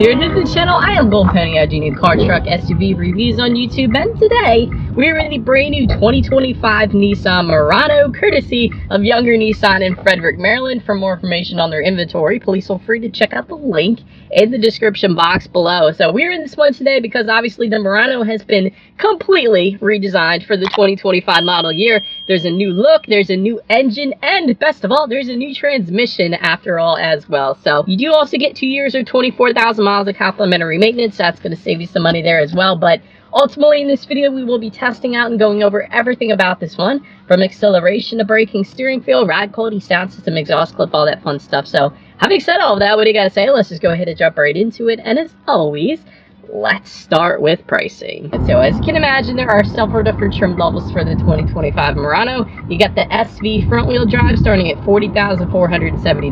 Here to the channel, I am Gold Pony. I do new car, truck, SUV reviews on YouTube, and today we're in the brand new 2025 Nissan Murano, courtesy of Younger Nissan in Frederick, Maryland. For more information on their inventory, please feel free to check out the link in the description box below. So we're in this one today because obviously the Murano has been completely redesigned for the 2025 model year. There's a new look, there's a new engine, and best of all, there's a new transmission after all as well. So you do also get 2 years or 24,000 miles of complimentary maintenance. That's going to save you some money there as well. But ultimately in this video, we will be testing out and going over everything about this one, from acceleration to braking, steering feel, ride quality, sound system, exhaust clip, all that fun stuff. So having said all of that, what do you got to say? Let's just go ahead and jump right into it. And as always, let's start with pricing. And so as you can imagine, there are several different trim levels for the 2025 Murano. You got the SV front wheel drive starting at $40,470,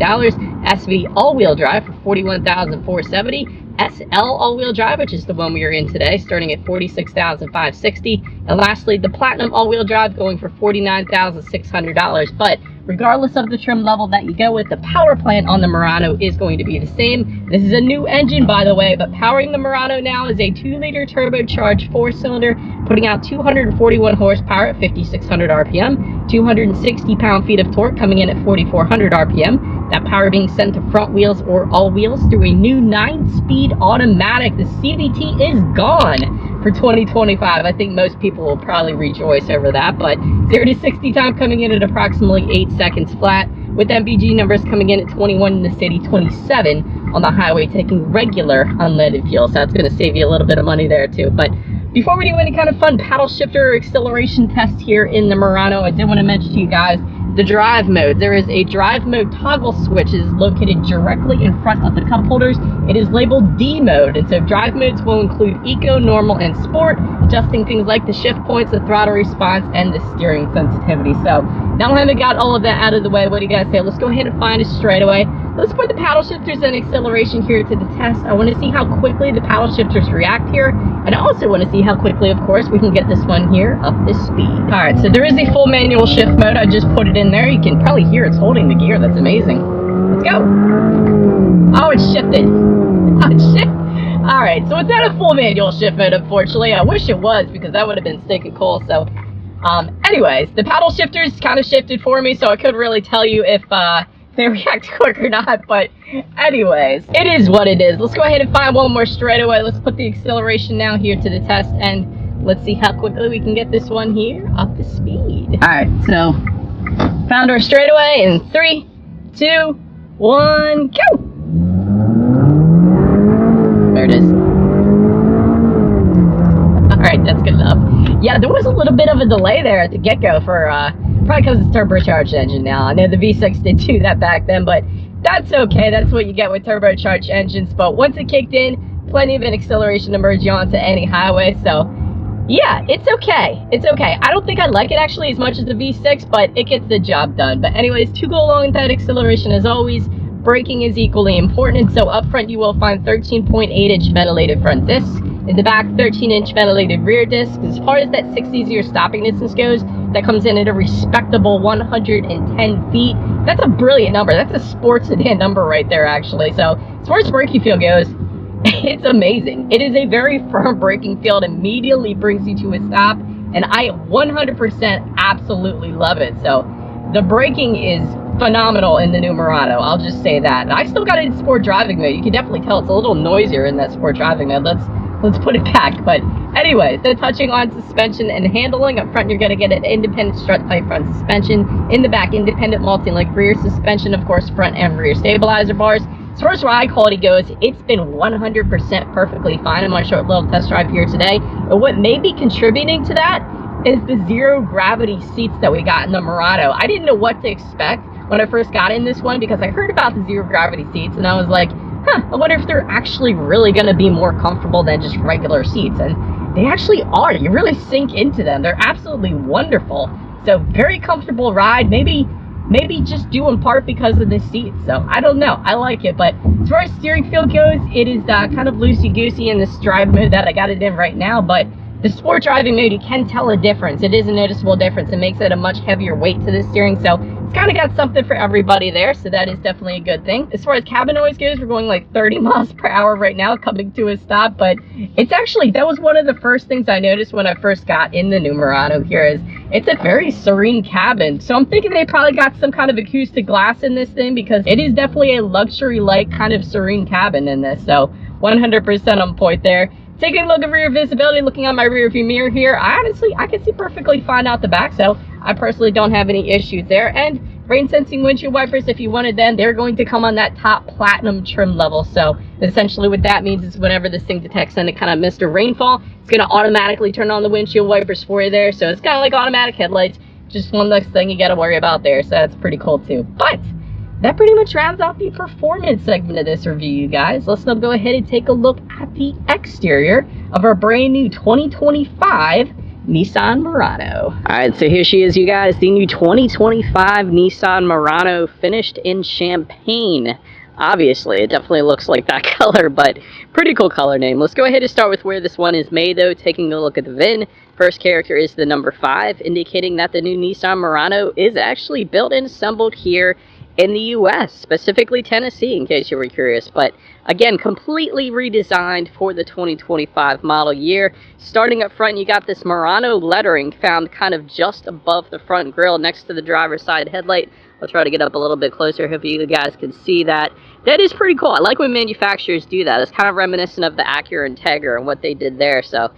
SV all-wheel drive for $41,470, SL all-wheel drive, which is the one we are in today, starting at $46,560, and lastly the Platinum all-wheel drive going for $49,600. But regardless of the trim level that you go with, the power plant on the Murano is going to be the same. This is a new engine, by the way, but powering the Murano now is a 2-liter turbocharged 4-cylinder, putting out 241 horsepower at 5,600 RPM, 260 pound-feet of torque coming in at 4,400 RPM. That power being sent to front wheels or all wheels through a new 9-speed automatic. The CVT is gone for 2025. I think most people will probably rejoice over that, but 0 to 60 time coming in at approximately 8 seconds flat, with MPG numbers coming in at 21 in the city, 27 on the highway, taking regular unleaded fuel. So that's going to save you a little bit of money there too. But before we do any kind of fun paddle shifter or acceleration test here in the Murano, I did want to mention to you guys the drive modes. There is a drive mode toggle switch is located directly in front of the cup holders. It is labeled D mode, and so drive modes will include Eco, Normal, and Sport, adjusting things like the shift points, the throttle response, and the steering sensitivity. So now having got all of that out of the way, what do you guys say? Let's go ahead and find a straightaway. Let's put the paddle shifters and acceleration here to the test. I want to see how quickly the paddle shifters react here, and I also want to see how quickly, of course, we can get this one here up to speed. All right, so there is a full manual shift mode. I just put it in there. You can probably hear it's holding the gear. That's amazing. Let's go. Oh, it's shifted. Oh, it's shifted. All right, so it's not a full manual shift mode, unfortunately. I wish it was, because that would have been stinking cool. So anyways, the paddle shifters kind of shifted for me, so I couldn't really tell you if they react quick or not. But anyways, it is what it is. Let's go ahead and find one more straightaway. Let's put the acceleration now here to the test, and let's see how quickly we can get this one here up to speed. All right, so found our straightaway in 3, 2, 1, go. There it is. All right, that's good enough. Yeah, there was a little bit of a delay there at the get-go for probably because it's turbocharged engine now. I know the V6 did do that back then, but that's okay. That's what you get with turbocharged engines. But once it kicked in, plenty of an acceleration to merge you onto any highway. So yeah, it's okay. It's okay. I don't think I like it actually as much as the V6, but it gets the job done. But anyways, to go along with that acceleration, as always, braking is equally important. So up front, you will find 13.8-inch ventilated front discs. In the back, 13-inch ventilated rear discs. As far as that 6-0 stopping distance goes, that comes in at a respectable 110 feet. That's a brilliant number. That's a sports sedan number right there, actually. So as far as braking feel goes, it's amazing. It is a very firm braking feel. It immediately brings you to a stop, and I 100% absolutely love it. So the braking is phenomenal in the new Murano. I'll just say that. And I still got it in sport driving mode. You can definitely tell it's a little noisier in that sport driving mode. Let's put it back. But anyways, then touching on suspension and handling, up front you're going to get an independent strut type front suspension. In the back, independent multi-link rear suspension, of course, front and rear stabilizer bars. As far as ride quality goes, it's been 100% perfectly fine in my short little test drive here today. And what may be contributing to that is the zero gravity seats that we got in the Murano. I didn't know what to expect when I first got in this one, because I heard about the zero gravity seats and I was like, I wonder if they're actually really going to be more comfortable than just regular seats. And they actually are. You really sink into them. They're absolutely wonderful. So very comfortable ride. Maybe just due in part because of the seat. So I don't know. I like it. But as far as steering feel goes, it is kind of loosey-goosey in this drive mode that I got it in right now. But The sport driving mode, you can tell a difference. It is a noticeable difference. It makes it a much heavier weight to the steering, so it's kind of got something for everybody there, so that is definitely a good thing. As far as cabin noise goes, we're going like 30 miles per hour right now, coming to a stop, but it's actually, that was one of the first things I noticed when I first got in the new Murano here, is it's a very serene cabin. So I'm thinking they probably got some kind of acoustic glass in this thing, because it is definitely a luxury-like kind of serene cabin in this, so 100% on point there. Taking a look at rear visibility, looking on my rear view mirror here, I can see perfectly fine out the back, so I personally don't have any issues there. And rain sensing windshield wipers, if you wanted them, they're going to come on that top platinum trim level. So essentially what that means is whenever this thing detects any kind of mist or rainfall, it's going to automatically turn on the windshield wipers for you there. So it's kind of like automatic headlights, just one less thing you got to worry about there. So that's pretty cool too. But that pretty much rounds out the performance segment of this review, you guys. Let's now go ahead and take a look at the exterior of our brand new 2025 Nissan Murano. Alright, so here she is, you guys. The new 2025 Nissan Murano, finished in champagne. Obviously, it definitely looks like that color, but pretty cool color name. Let's go ahead and start with where this one is made, though. Taking a look at the VIN, first character is the number 5, indicating that the new Nissan Murano is actually built and assembled here in the U.S., specifically Tennessee, in case you were curious. But again, completely redesigned for the 2025 model year. Starting up front, you got this Murano lettering found kind of just above the front grille next to the driver's side headlight. I'll try to get up a little bit closer. Hopefully you guys can see that. That is pretty cool. I like when manufacturers do that. It's kind of reminiscent of the Acura Integra and what they did there, so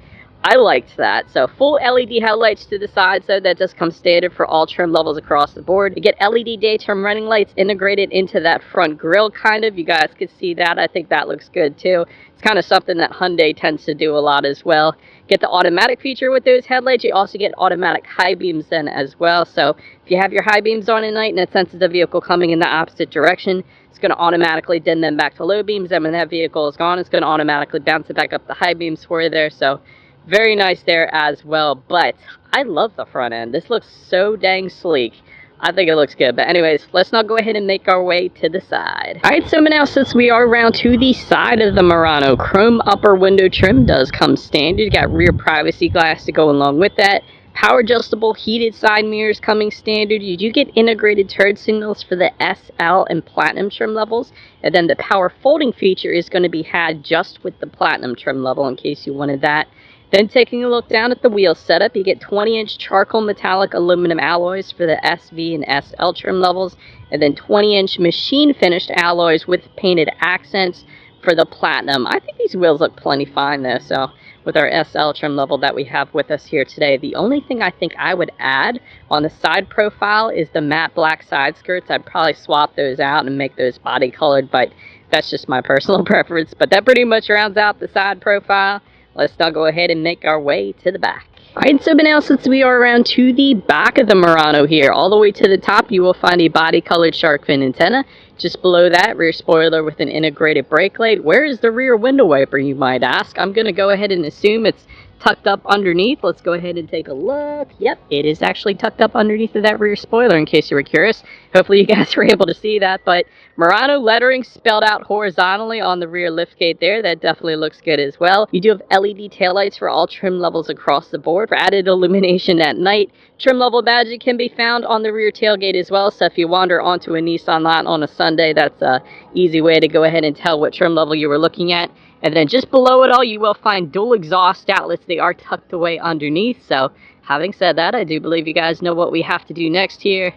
I liked that. So full LED headlights to the sides, though. That does come standard for all trim levels across the board. You get LED daytime running lights integrated into that front grille, kind of. You guys can see that. I think that looks good, too. It's kind of something that Hyundai tends to do a lot as well. Get the automatic feature with those headlights. You also get automatic high beams then as well. So if you have your high beams on at night and it senses the vehicle coming in the opposite direction, it's going to automatically dim them back to low beams. And when that vehicle is gone, it's going to automatically bounce it back up the high beams for you there. So very nice there as well. But I love the front end. This looks so dang sleek. I think it looks good. But anyways, let's now go ahead and make our way to the side. Alright, so now since we are around to the side of the Murano, chrome upper window trim does come standard. You got rear privacy glass to go along with that. Power adjustable heated side mirrors coming standard. You do get integrated turn signals for the SL and Platinum trim levels. And then the power folding feature is going to be had just with the Platinum trim level in case you wanted that. Then taking a look down at the wheel setup, you get 20-inch charcoal metallic aluminum alloys for the SV and SL trim levels, and then 20-inch machine finished alloys with painted accents for the Platinum. I think these wheels look plenty fine though, so with our SL trim level that we have with us here today. The only thing I think I would add on the side profile is the matte black side skirts. I'd probably swap those out and make those body colored, but that's just my personal preference. But that pretty much rounds out the side profile. Let's now go ahead and make our way to the back. Alright, so now since we are around to the back of the Murano here, all the way to the top, you will find a body-colored shark fin antenna. Just below that, rear spoiler with an integrated brake light. Where is the rear window wiper, you might ask? I'm going to go ahead and assume it's tucked up underneath. Let's go ahead and take a look. Yep, it is actually tucked up underneath of that rear spoiler, in case you were curious. Hopefully you guys were able to see that, but Murano lettering spelled out horizontally on the rear liftgate there. That definitely looks good as well. You do have LED taillights for all trim levels across the board for added illumination at night. Trim level badging can be found on the rear tailgate as well, so if you wander onto a Nissan lot on a Sunday, that's an easy way to go ahead and tell what trim level you were looking at. And then just below it all, you will find dual exhaust outlets. They are tucked away underneath. So having said that, I do believe you guys know what we have to do next here.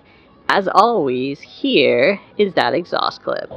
As always, here is that exhaust clip.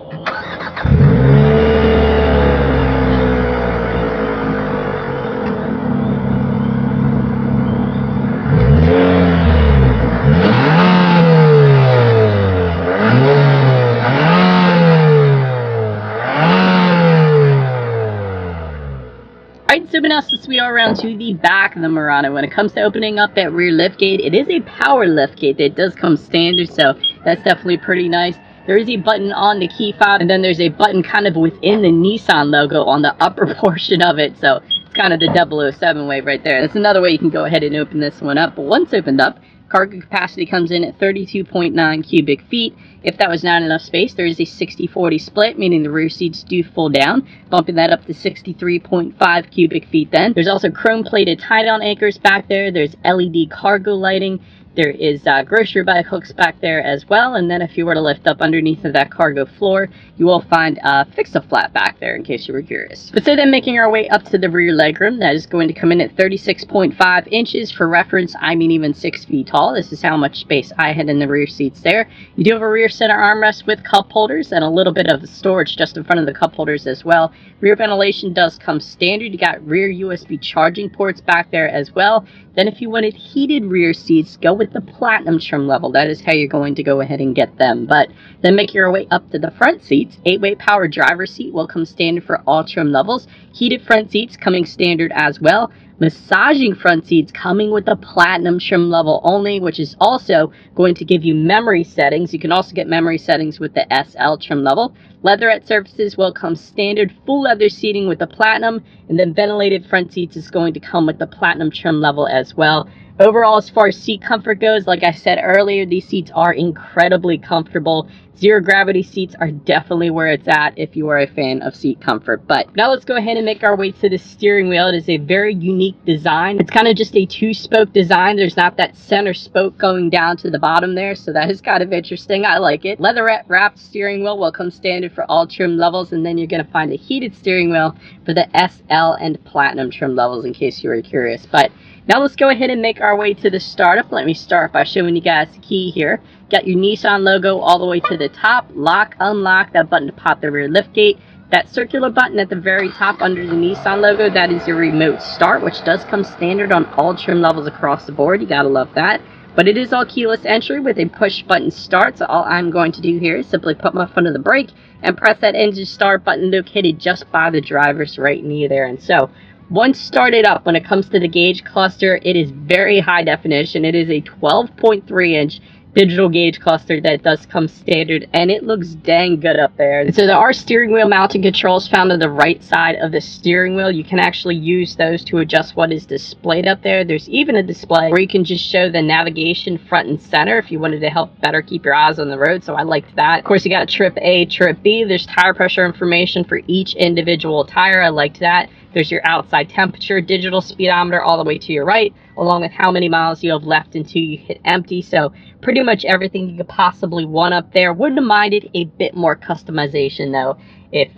So now since we are around to the back of the Murano, when it comes to opening up that rear liftgate, it is a power liftgate that does come standard, so that's definitely pretty nice. There is a button on the key fob, and then there's a button kind of within the Nissan logo on the upper portion of it, so it's kind of the 007 way right there. That's another way you can go ahead and open this one up. But once opened up, Cargo capacity comes in at 32.9 cubic feet. If that was not enough space, there is a 60-40 split, meaning the rear seats do fold down, bumping that up to 63.5 cubic feet then. There's also chrome-plated tie-down anchors back there. There's LED cargo lighting. There is grocery bag hooks back there as well, and then if you were to lift up underneath of that cargo floor, you will find a fix-a-flat back there in case you were curious. But so then making our way up to the rear legroom, that is going to come in at 36.5 inches. For reference, I mean even 6 feet tall. This is how much space I had in the rear seats there. You do have a rear center armrest with cup holders and a little bit of storage just in front of the cup holders as well. Rear ventilation does come standard. You got rear USB charging ports back there as well. Then if you wanted heated rear seats, go with the platinum trim level. That is how you're going to go ahead and get them. But then make your way up to the front seats. 8-way power driver seat will come standard for all trim levels. Heated front seats coming standard as well. Massaging front seats coming with the platinum trim level only, which is also going to give you memory settings. You can also get memory settings with the SL trim level. Leatherette surfaces will come standard, full leather seating with the platinum, and then ventilated front seats is going to come with the platinum trim level as well. Overall, as far as seat comfort goes, like I said earlier, these seats are incredibly comfortable. Zero gravity seats are definitely where it's at if you are a fan of seat comfort. But now let's go ahead and make our way to the steering wheel. It is a very unique design. It's kind of just a two-spoke design. There's not that center spoke going down to the bottom there, so that is kind of interesting. I like it. Leatherette wrapped steering wheel will come standard for all trim levels, and then you're going to find a heated steering wheel for the SL and platinum trim levels in case you were curious. But now let's go ahead and make our way to the startup. Let me start by showing you guys the key here. Got your Nissan logo all the way to the top. Lock, unlock, that button to pop the rear liftgate. That circular button at the very top under the Nissan logo, that is your remote start, which does come standard on all trim levels across the board. You gotta love that. But it is all keyless entry with a push button start. So all I'm going to do here is simply put my foot on the brake and press that engine start button located just by the driver's right knee there. And so once started up, when it comes to the gauge cluster, it is very high definition. It is a 12.3 inch digital gauge cluster that does come standard, and it looks dang good up there. And so there are steering wheel mounting controls found on the right side of the steering wheel. You can actually use those to adjust what is displayed up there. There's even a display where you can just show the navigation front and center if you wanted to help better keep your eyes on the road, so I liked that. Of course, you got trip A, trip B. There's tire pressure information for each individual tire. I liked that. There's your outside temperature, digital speedometer all the way to your right, along with how many miles you have left until you hit empty. So pretty much everything you could possibly want up there. Wouldn't have minded a bit more customization though, if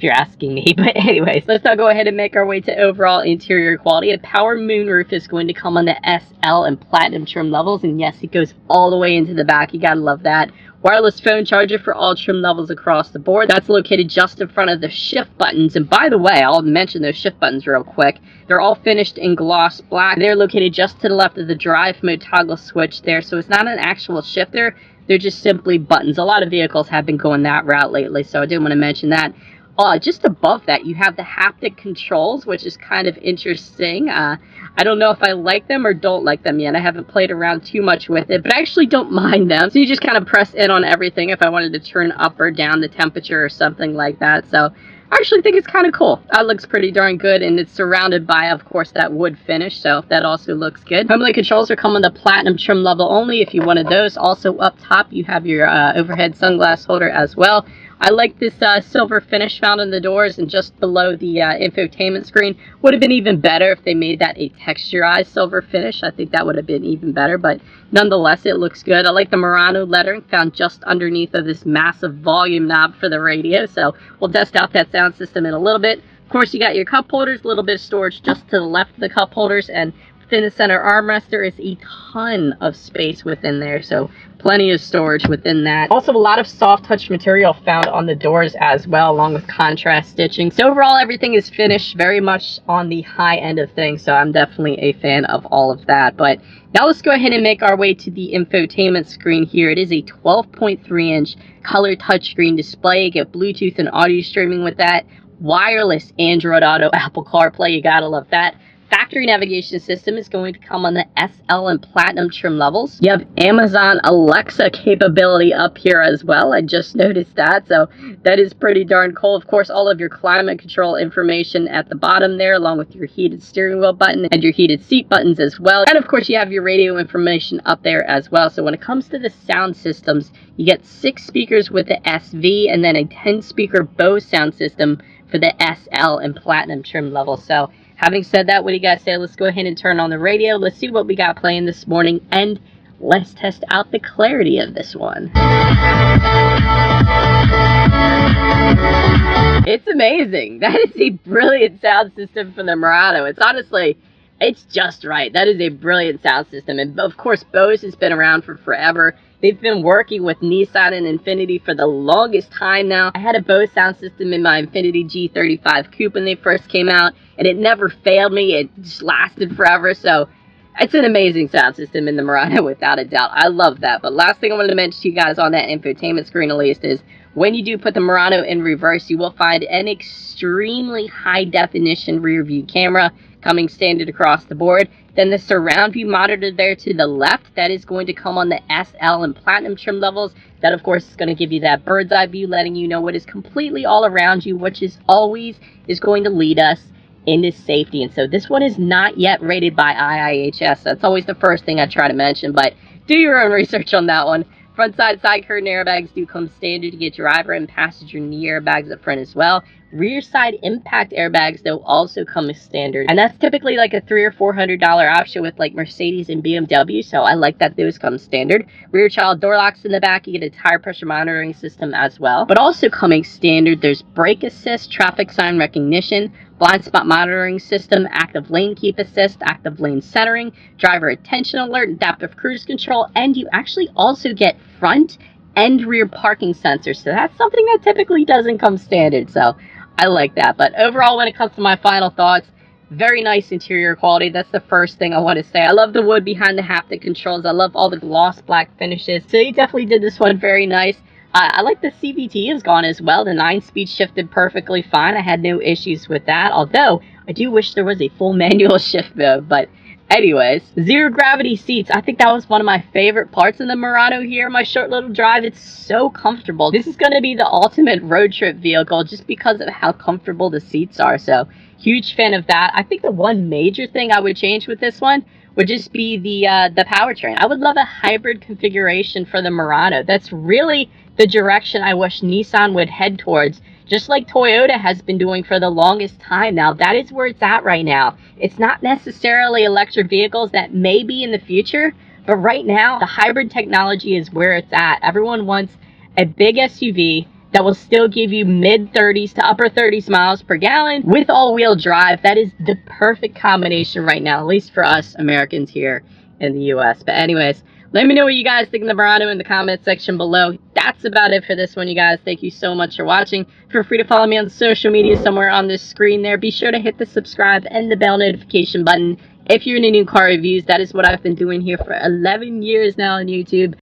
you're asking me. But anyways, let's now go ahead and make our way to overall interior quality. A power moonroof is going to come on the SL and platinum trim levels, and yes, it goes all the way into the back. You gotta love that. Wireless phone charger for all trim levels across the board. That's located just in front of the shift buttons. And by the way, I'll mention those shift buttons real quick. They're all finished in gloss black. They're located just to the left of the drive mode toggle switch there. So it's not an actual shifter. They're just simply buttons. A lot of vehicles have been going that route lately, so I did want to mention that. Just above that, you have the haptic controls, which is kind of interesting. I don't know if I like them or don't like them yet. I haven't played around too much with it, but I actually don't mind them. So you just kind of press in on everything if I wanted to turn up or down the temperature or something like that. So I actually think it's kind of cool. That looks pretty darn good, and it's surrounded by, of course, that wood finish, so that also looks good. Homely controls are coming the platinum trim level only if you wanted those. Also up top, you have your overhead sunglass holder as well. I like this silver finish found in the doors and just below the infotainment screen. Would have been even better if they made that a texturized silver finish. I think that would have been even better, but nonetheless, it looks good. I like the Murano lettering found just underneath of this massive volume knob for the radio, so we'll test out that sound system in a little bit. Of course, you got your cup holders, a little bit of storage just to the left of the cup holders, and within the center armrest, there is a ton of space within there, so plenty of storage within that. Also, a lot of soft touch material found on the doors as well, along with contrast stitching. So overall, everything is finished very much on the high end of things, so I'm definitely a fan of all of that. But now let's go ahead and make our way to the infotainment screen here. It is a 12.3 inch color touchscreen display. You get Bluetooth and audio streaming with that. Wireless Android Auto, Apple CarPlay, you gotta love that. Factory navigation system is going to come on the SL and Platinum trim levels. You have Amazon Alexa capability up here as well. I just noticed that, so that is pretty darn cool. Of course, all of your climate control information at the bottom there, along with your heated steering wheel button and your heated seat buttons as well. And of course, you have your radio information up there as well. So when it comes to the sound systems, you get 6 speakers with the SV and then a 10-speaker Bose sound system for the SL and Platinum trim level. So having said that, what do you guys say? Let's go ahead and turn on the radio. Let's see what we got playing this morning, and let's test out the clarity of this one. It's amazing. That is a brilliant sound system for the Murano. It's just right. That is a brilliant sound system. And of course, Bose has been around for forever. They've been working with Nissan and Infiniti for the longest time now. I had a Bose sound system in my Infiniti G35 Coupe when they first came out, and it never failed me. It just lasted forever. So it's an amazing sound system in the Murano, without a doubt. I love that. But last thing I wanted to mention to you guys on that infotainment screen, at least, is when you do put the Murano in reverse, you will find an extremely high definition rear view camera coming standard across the board. Then the surround view monitor there to the left, that is going to come on the SL and Platinum trim levels. That, of course, is going to give you that bird's eye view, letting you know what is completely all around you, which is always going to lead us into safety. And so this one is not yet rated by IIHS. That's always the first thing I try to mention, but do your own research on that one. Front side curtain airbags do come standard. You get driver and passenger knee airbags up front as well. Rear side impact airbags, though, also come as standard. And that's typically like a $300 or $400 option with like Mercedes and BMW. So I like that those come standard. Rear child door locks in the back. You get a tire pressure monitoring system as well. But also coming standard, there's brake assist, traffic sign recognition, blind spot monitoring system, active lane keep assist, active lane centering, driver attention alert, adaptive cruise control, and you actually also get front and rear parking sensors. So that's something that typically doesn't come standard. So I like that. But overall, when it comes to my final thoughts, very nice interior quality. That's the first thing I want to say. I love the wood behind the haptic controls. I love all the gloss black finishes. So you definitely did this one very nice. I like the CVT is gone as well. The 9-speed shifted perfectly fine. I had no issues with that. Although, I do wish there was a full manual shift mode. But anyways, zero gravity seats. I think that was one of my favorite parts in the Murano here. My short little drive. It's so comfortable. This is going to be the ultimate road trip vehicle just because of how comfortable the seats are. So, huge fan of that. I think the one major thing I would change with this one would just be the powertrain. I would love a hybrid configuration for the Murano. That's really the direction I wish Nissan would head towards, just like Toyota has been doing for the longest time now. That is where it's at right now. It's not necessarily electric vehicles. That may be in the future, but right now the hybrid technology is where it's at. Everyone wants a big SUV that will still give you mid-30s to upper 30s miles per gallon with all-wheel drive. That is the perfect combination right now, at least for us Americans here in the US. But anyways, let me know what you guys think of the Murano in the comment section below. That's about it for this one, you guys. Thank you so much for watching. Feel free to follow me on social media somewhere on this screen there. Be sure to hit the subscribe and the bell notification button if you're into new car reviews. That is what I've been doing here for 11 years now on YouTube.